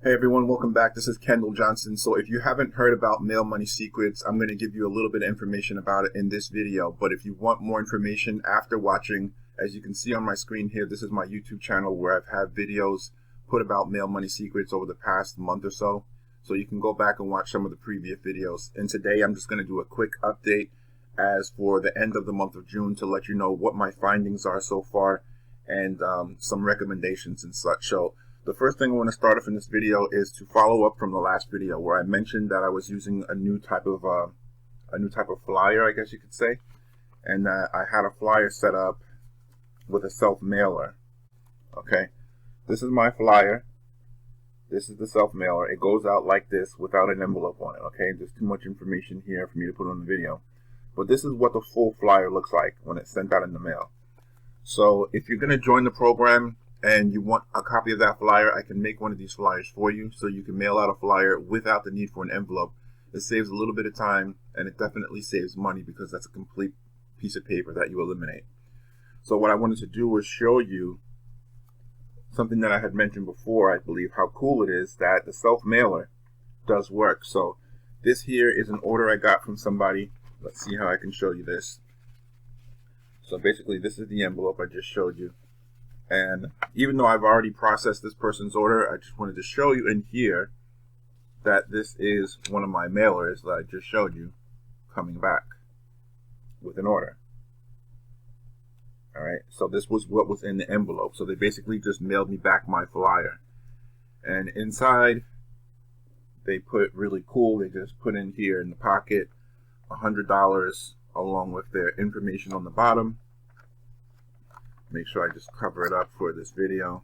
Hey everyone, welcome back. This is Kendall Johnson. So if you haven't heard about Mail Money Secrets, I'm going to give you a little bit of information about it in this video. But if you want more information after watching, as you can see on my screen here, this is my YouTube channel where I've had videos put about Mail Money Secrets over the past month or so. So you can go back and watch some of the previous videos. And today I'm just going to do a quick update as for the end of the month of June to let you know what my findings are so far and some recommendations and such. So the first thing I want to start off in this video is to follow up from the last video where I mentioned that I was using a new type of flyer, I guess you could say, and that I had a flyer set up with a self-mailer. Okay, this is my flyer. This is the self-mailer. It goes out like this without an envelope on it. Okay, there's too much information here for me to put on the video, but this is what the full flyer looks like when it's sent out in the mail. So if you're going to join the program and you want a copy of that flyer, I can make one of these flyers for you so you can mail out a flyer without the need for an envelope. It saves a little bit of time and it definitely saves money because that's a complete piece of paper that you eliminate. So what I wanted to do was show you something that I had mentioned before, I believe, how cool it is that the self-mailer does work. So this here is an order I got from somebody. Let's see how I can show you this. So basically this is the envelope I just showed you. And even though I've already processed this person's order, I just wanted to show you in here that this is one of my mailers that I just showed you coming back with an order. All right, so this was what was in the envelope. So they basically just mailed me back my flyer. And inside, they put really cool, they just put in here in the pocket $100 along with their information on the bottom. Make sure I just cover it up for this video.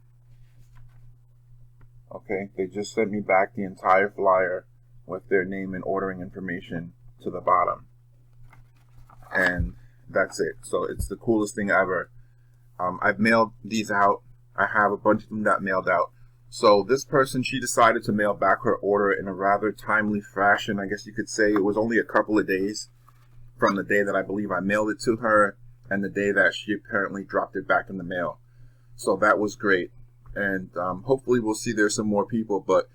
Okay, they just sent me back the entire flyer with their name and ordering information to the bottom. And that's it. So it's the coolest thing ever. I've mailed these out. I have a bunch of them that mailed out. So this person, she decided to mail back her order in a rather timely fashion. I guess you could say it was only a couple of days from the day that I believe I mailed it to her and the day that she apparently dropped it back in the mail. So that was great. And hopefully we'll see there's some more people. But,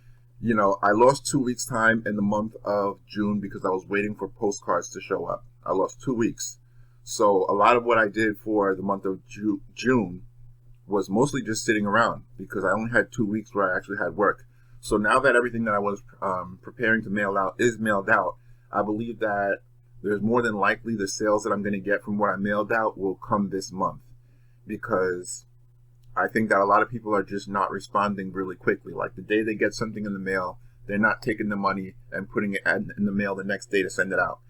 you know, I lost 2 weeks time in the month of June because I was waiting for postcards to show up. I lost 2 weeks. So a lot of what I did for the month of June was mostly just sitting around because I only had 2 weeks where I actually had work. So now that everything that I was preparing to mail out is mailed out, I believe that there's more than likely the sales that I'm going to get from what I mailed out will come this month, because I think that a lot of people are just not responding really quickly. Like the day they get something in the mail, they're not taking the money and putting it in the mail the next day to send it out.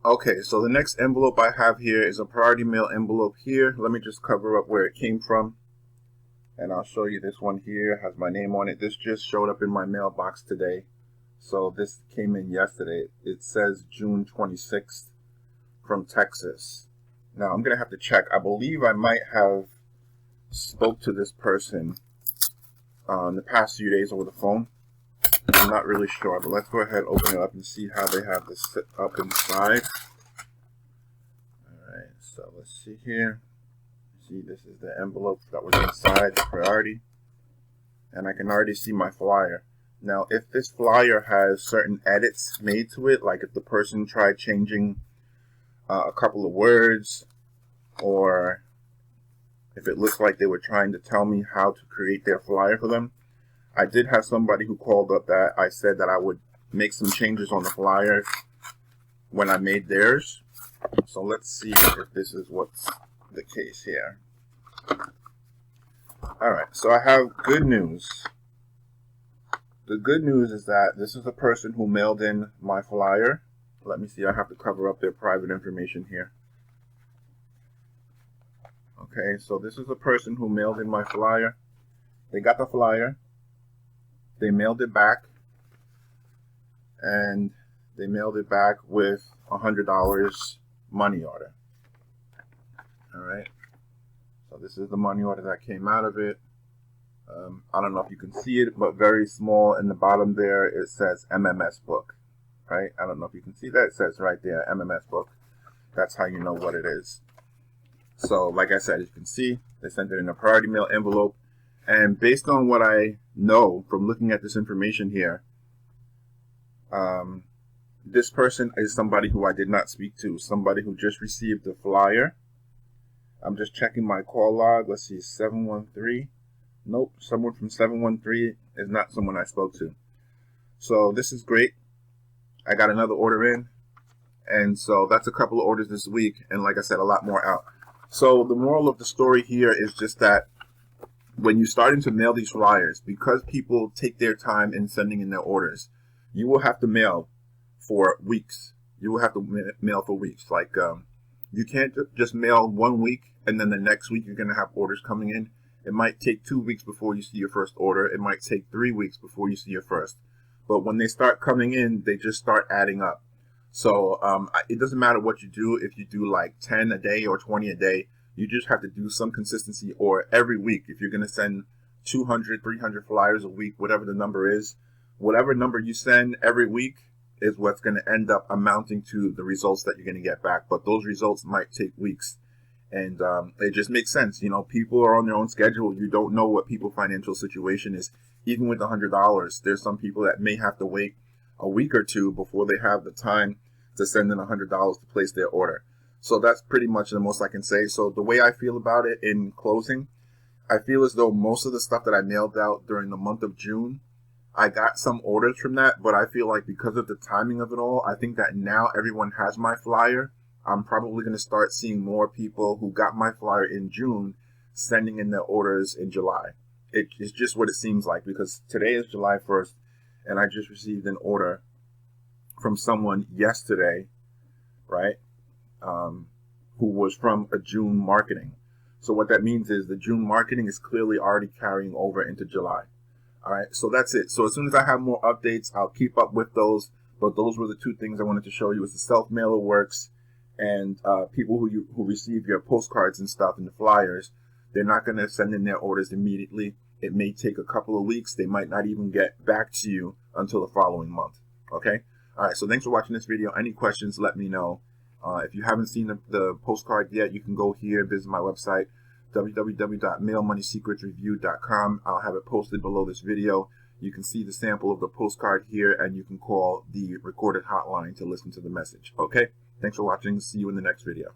Okay, so the next envelope I have here is a priority mail envelope here. Let me just cover up where it came from. And I'll show you this one here. It has my name on it. This just showed up in my mailbox today. So this came in yesterday. It says June 26th from Texas. Now I'm going to have to check. I believe I might have spoke to this person in the past few days over the phone. I'm not really sure, but let's go ahead, open it up and see how they have this set up inside. Alright, so let's see here. See, this is the envelope that was inside the priority. And I can already see my flyer. Now, if this flyer has certain edits made to it, like if the person tried changing a couple of words, or if it looks like they were trying to tell me how to create their flyer for them, I did have somebody who called up that I said that I would make some changes on the flyer when I made theirs. So let's see if this is what's the case here. Alright, so I have good news. The good news is that this is a person who mailed in my flyer. Let me see, I have to cover up their private information here. Okay, so this is a person who mailed in my flyer. They got the flyer. They mailed it back. And they mailed it back with $100 money order. Alright, so this is the money order that came out of it. I don't know if you can see it, but very small in the bottom there, it says MMS book, right? I don't know if you can see that. It says right there, MMS book. That's how you know what it is. So like I said, as you can see, they sent it in a priority mail envelope. And based on what I know from looking at this information here, this person is somebody who I did not speak to, somebody who just received the flyer. I'm just checking my call log. Let's see, 713. Nope, someone from 713 is not someone I spoke to. So this is great. I got another order in, and so that's a couple of orders this week, and like I said, a lot more out. So the moral of the story here is just that when you're starting to mail these flyers, because people take their time in sending in their orders, you will have to mail for weeks. You will have to mail for weeks. Like you can't just mail 1 week and then the next week you're going to have orders coming in. It might take 2 weeks before you see your first order. It might take 3 weeks before you see your first. But when they start coming in, they just start adding up. So it doesn't matter what you do. If you do like 10 a day or 20 a day, you just have to do some consistency, or every week. If you're going to send 200, 300 flyers a week, whatever the number is, whatever number you send every week is what's going to end up amounting to the results that you're going to get back. But those results might take weeks. And it just makes sense. You know, people are on their own schedule. You don't know what people's financial situation is. Even with $100, there's some people that may have to wait a week or two before they have the time to send in $100 to place their order. So that's pretty much the most I can say. So the way I feel about it in closing, I feel as though most of the stuff that I mailed out during the month of June, I got some orders from that, but I feel like because of the timing of it all, I think that now everyone has my flyer. I'm probably going to start seeing more people who got my flyer in June sending in their orders in July. It's just what it seems like, because today is July 1st, and I just received an order from someone yesterday, right, who was from a June marketing. So what that means is the June marketing is clearly already carrying over into July. All right, so that's it. So as soon as I have more updates, I'll keep up with those. But those were the two things I wanted to show you: is the self-mailer works, and people who receive your postcards and stuff and the flyers, they're not going to send in their orders immediately. It may take a couple of weeks. They might not even get back to you until the following month. Okay? All right, so thanks for watching this video. Any questions, let me know. If you haven't seen the postcard yet, you can go here and visit my website, www.mailmoneysecretsreview.com. I'll have it posted below this video. You can see the sample of the postcard here, and you can call the recorded hotline to listen to the message. Okay? Thanks for watching. See you in the next video.